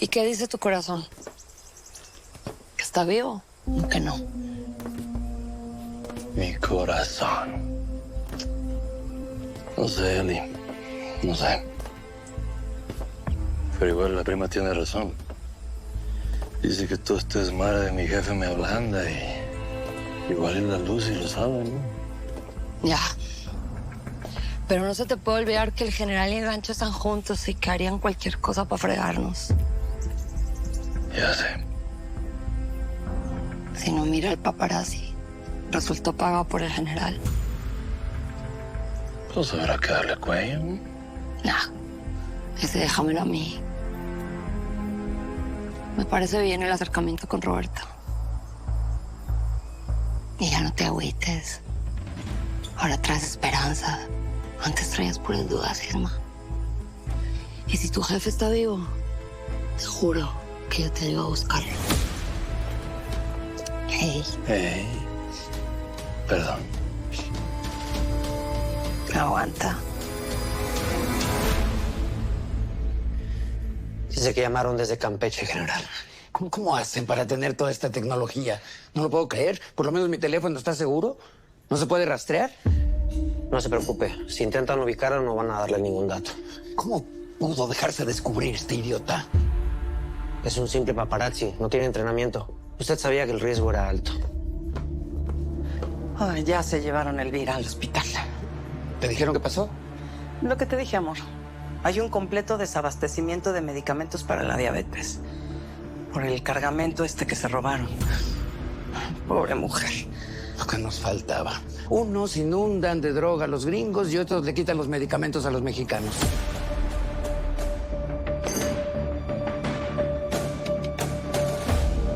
¿Y qué dice tu corazón? ¿Que está vivo o que no? Mi corazón. No sé, Eli. No sé. Pero igual la prima tiene razón. Dice que todo este desmadre de mi jefe me ablanda y... Igual es la luz y lo sabe, ¿no? Ya. Pero no se te puede olvidar que el general y el gancho están juntos y que harían cualquier cosa para fregarnos. Ya sé. Si no, mira el paparazzi. Resultó pagado por el general. Pues habrá que darle cuello, ¿no? Nah, ese déjamelo a mí. Me parece bien el acercamiento con Roberto. Y ya no te agüites. Ahora traes esperanza. Antes traías puras dudas, Isma. Y si tu jefe está vivo, te juro que yo te digo a buscarlo. Hey. Hey. Perdón. Aguanta. Dice que llamaron desde Campeche, general. ¿Cómo hacen para tener toda esta tecnología? No lo puedo creer. Por lo menos mi teléfono está seguro. ¿No se puede rastrear? No se preocupe. Si intentan ubicarlo, no van a darle ningún dato. ¿Cómo pudo dejarse descubrir este idiota? Es un simple paparazzi. No tiene entrenamiento. Usted sabía que el riesgo era alto. Ay, ya se llevaron a Elvira al hospital. ¿Te dijeron qué pasó? Lo que te dije, amor. Hay un completo desabastecimiento de medicamentos para la diabetes. Por el cargamento que se robaron. Pobre mujer. Lo que nos faltaba. Unos inundan de droga a los gringos y otros le quitan los medicamentos a los mexicanos.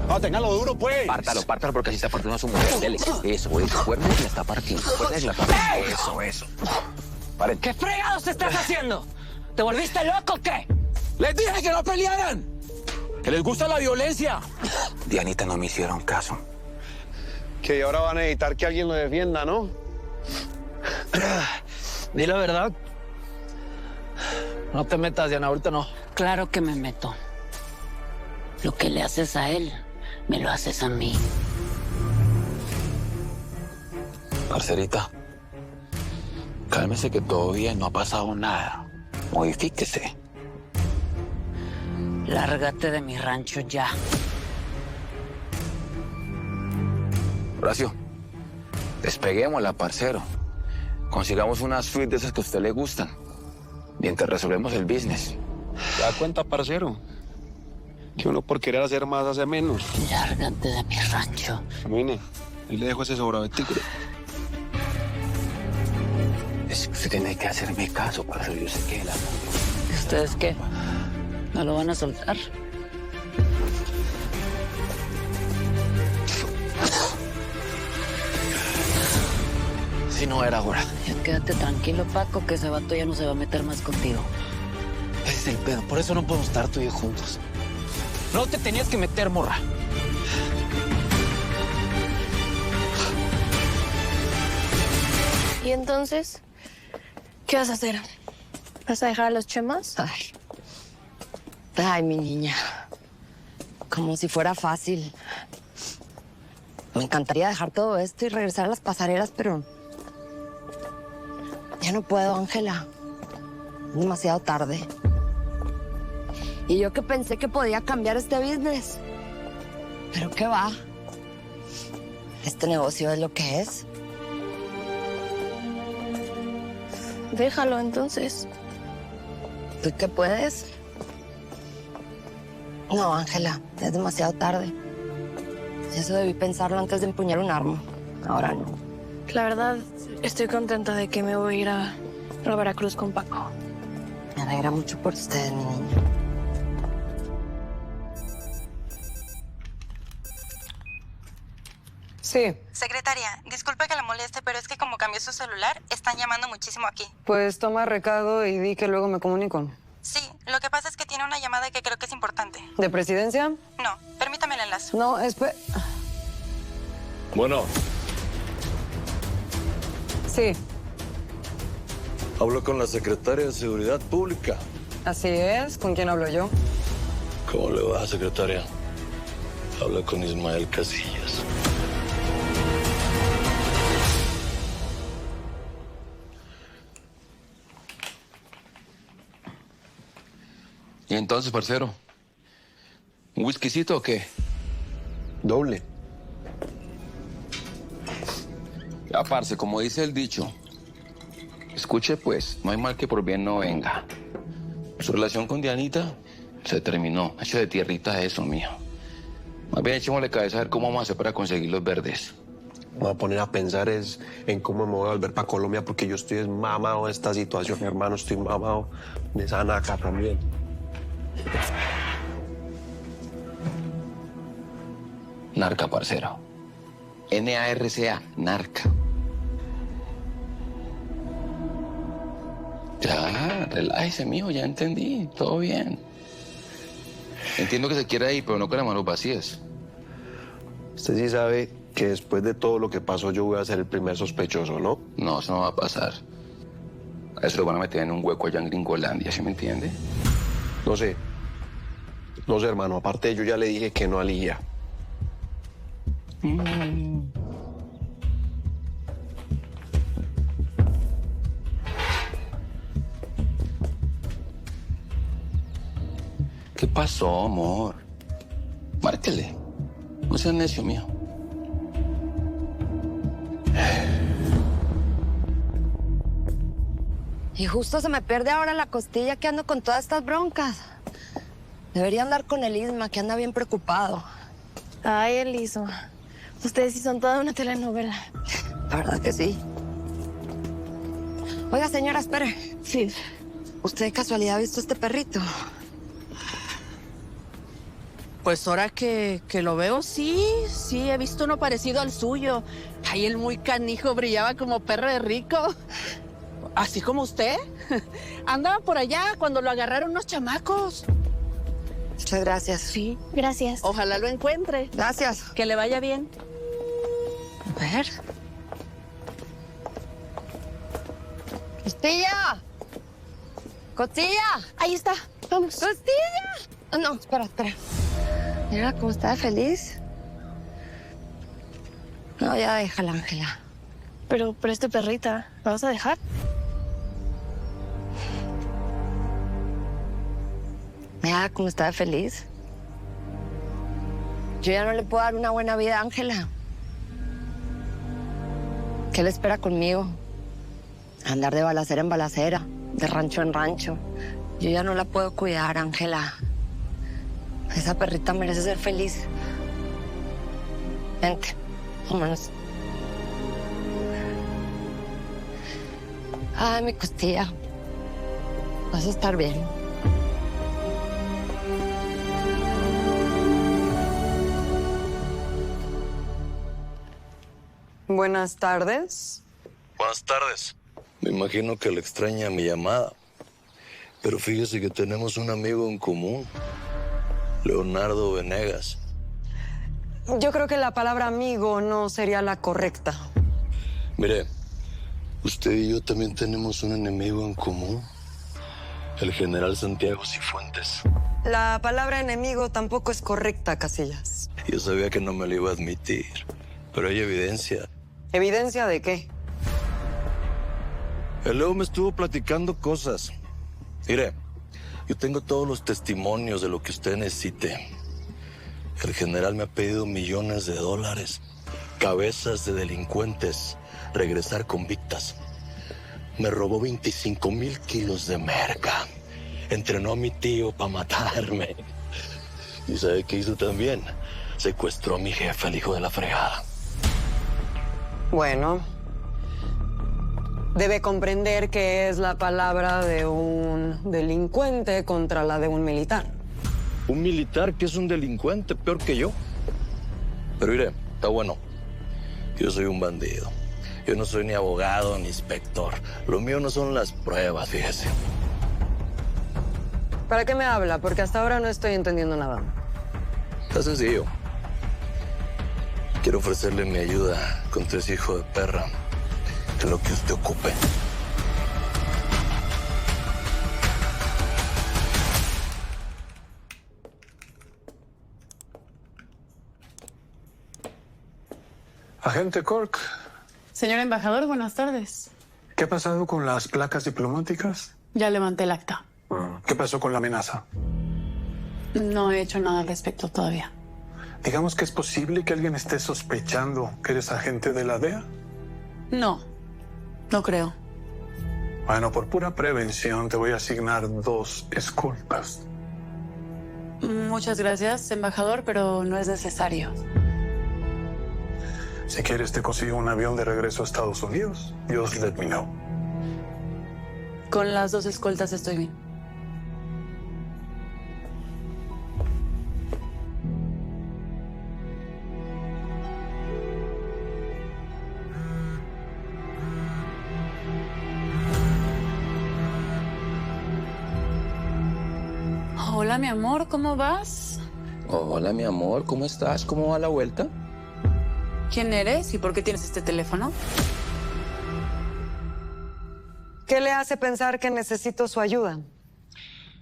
No, téngalo duro, pues. Pártalo porque así está partiendo a su mujer. Dele. Eso, fuerte y la está partiendo. Fuerte y la está partiendo. Eso. Paren. ¿Qué fregados estás haciendo? ¿Te volviste loco o qué? Les dije que no pelearan. Que les gusta la violencia. Dianita, no me hicieron caso. Que ahora van a necesitar que alguien lo defienda, ¿no? Di la verdad. No te metas, Diana, ahorita no. Claro que me meto. Lo que le haces a él, me lo haces a mí. Parcerita, cálmese que todo bien, no ha pasado nada. Modifíquese. Lárgate de mi rancho ya. Horacio, despeguémosla, parcero. Consigamos unas suites de esas que a usted le gustan. Mientras resolvemos el business. ¿Te da cuenta, parcero? Que uno por querer hacer más hace menos. Lárgate de mi rancho. Camine, ahí le dejo ese sobreventículo. Es que usted tiene que hacerme caso, parcero. Yo sé que la... ¿Y ustedes qué? ¿No lo van a soltar? Si no era ahora. Ya quédate tranquilo, Paco, que ese vato ya no se va a meter más contigo. Ese es el pedo. Por eso no podemos estar tú y yo juntos. No te tenías que meter, morra. ¿Y entonces? ¿Qué vas a hacer? ¿Vas a dejar a los chemas? Ay, mi niña. Como si fuera fácil. Me encantaría dejar todo esto y regresar a las pasarelas, pero... ya no puedo, Ángela. Es demasiado tarde. Y yo que pensé que podía cambiar este business. Pero ¿qué va? Este negocio es lo que es. Déjalo, entonces. ¿Tú qué puedes? No, Ángela, es demasiado tarde. Eso debí pensarlo antes de empuñar un arma. Ahora no. La verdad, estoy contenta de que me voy a ir a Veracruz con Paco. Me alegra mucho por ustedes, mi niña. Sí, Secretaria, disculpe que la moleste, pero es que como cambió su celular, están llamando muchísimo aquí. pues toma recado y di que luego me comunico. Sí, lo que pasa es que tiene una llamada que creo que es importante. ¿De presidencia? No, permítame el enlace. No, espera. Bueno, Sí, hablo con la secretaria de Seguridad Pública. así es. ¿Con quién hablo yo? ¿Cómo le va, secretaria? Habla con Ismael Casillas. ¿Y entonces, parcero? ¿Un whiskycito o qué? Doble. Ya, parce, como dice el dicho, escuche pues, no hay mal que por bien no venga. Su relación con Dianita se terminó. Eche de tierrita eso, mío. Más bien echémosle cabeza a ver cómo vamos a hacer para conseguir los verdes. Me voy a poner a pensar en cómo me voy a volver para Colombia porque yo estoy mamado de esta situación, mi hermano. Estoy mamado de esa naca también. Narca, parcero. N-A-R-C-A, narca. Ya, relájese, mijo, ya entendí. Todo bien. Entiendo que se quiera ir, pero no con las manos vacías. Usted sí sabe que después de todo lo que pasó yo voy a ser el primer sospechoso, ¿no? No, eso no va a pasar. A eso lo van a meter en un hueco allá en Gringolandia, ¿sí me entiende? No sé. No sé, hermano. Aparte, yo ya le dije que no a Ligia. ¿Qué pasó, amor? Márquele. No seas necio, mío. Y justo se me pierde ahora la costilla que ando con todas estas broncas. Debería andar con el Isma, que anda bien preocupado. Ay, Elisma. Ustedes sí son toda una telenovela. La verdad que sí. Oiga, señora, espere. Sí. ¿Usted de casualidad ha visto este perrito? Pues ahora que lo veo, sí, he visto uno parecido al suyo. Ay, el muy canijo brillaba como perro de rico. Así como usted. Andaba por allá cuando lo agarraron unos chamacos. Muchas gracias. Sí, gracias. Ojalá lo encuentre. Gracias. Que le vaya bien. A ver. ¡Costilla! ¡Costilla! Ahí está. Vamos. ¡Costilla! Oh, no, espera. Mira cómo está de feliz. No, ya déjala, Ángela. Pero este perrita, ¿la vas a dejar? Mira cómo está de feliz. Yo ya no le puedo dar una buena vida a Ángela. ¿Qué le espera conmigo? Andar de balacera en balacera, de rancho en rancho. Yo ya no la puedo cuidar, Ángela. Esa perrita merece ser feliz. Vente, vámonos. Ay, mi costilla. Vas a estar bien. Buenas tardes. Buenas tardes. Me imagino que le extraña mi llamada. Pero fíjese que tenemos un amigo en común. Leonardo Venegas. Yo creo que la palabra amigo no sería la correcta. Mire, usted y yo también tenemos un enemigo en común. El general Santiago Cifuentes. La palabra enemigo tampoco es correcta, Casillas. Yo sabía que no me lo iba a admitir, pero hay evidencia. ¿Evidencia de qué? El Leo me estuvo platicando cosas. Mire, yo tengo todos los testimonios de lo que usted necesite. El general me ha pedido millones de dólares, cabezas de delincuentes, regresar convictas. Me robó 25,000 kilos de merca. Entrenó a mi tío para matarme. ¿Y sabe qué hizo también? Secuestró a mi jefe, el hijo de la fregada. Bueno, debe comprender que es la palabra de un delincuente contra la de un militar. Un militar que es un delincuente, peor que yo. Pero mire, está bueno. Yo soy un bandido. Yo no soy ni abogado ni inspector. Lo mío no son las pruebas, fíjese. ¿Para qué me habla? Porque hasta ahora no estoy entendiendo nada. Está sencillo. Quiero ofrecerle mi ayuda contra ese hijo de perra. Que lo que usted ocupe. Agente Cork, Señor embajador, buenas tardes. ¿qué ha pasado con las placas diplomáticas? Ya levanté el acta. ¿Qué pasó con la amenaza? No he hecho nada al respecto todavía. Digamos que es posible que alguien esté sospechando que eres agente de la DEA. No, no creo. Bueno, por pura prevención te voy a asignar 2 escoltas. Muchas gracias, embajador, pero no es necesario. Si quieres te consigo un avión de regreso a Estados Unidos. Just let me know. Con las 2 escoltas estoy bien. Hola, mi amor, ¿cómo vas? Hola, mi amor, ¿cómo estás? ¿Cómo va la vuelta? ¿Quién eres y por qué tienes este teléfono? ¿Qué le hace pensar que necesito su ayuda?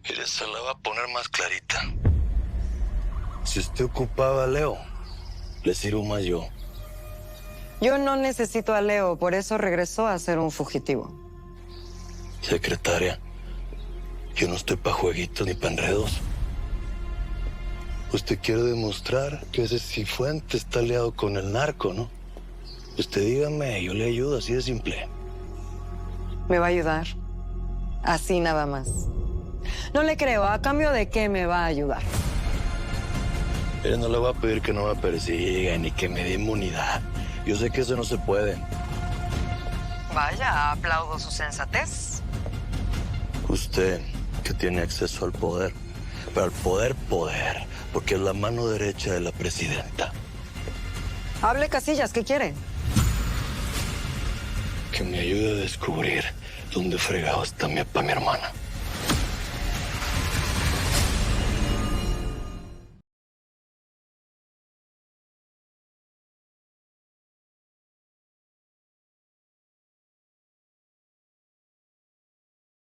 Mire, se la va a poner más clarita. Si usted ocupaba a Leo, le sirvo más yo. Yo no necesito a Leo, por eso regresó a ser un fugitivo. Secretaria, yo no estoy para jueguitos ni para enredos. Usted quiere demostrar que ese Cifuentes está aliado con el narco, ¿no? Usted dígame, yo le ayudo, así de simple. ¿Me va a ayudar? Así nada más. No le creo. ¿A cambio de qué me va a ayudar? Mire, no le voy a pedir que no me persiga ni que me dé inmunidad. Yo sé que eso no se puede. Vaya, aplaudo su sensatez. Usted, que tiene acceso al poder, pero al poder, porque es la mano derecha de la presidenta. Hable, Casillas, ¿qué quiere? Que me ayude a descubrir dónde fregado está mi hermana.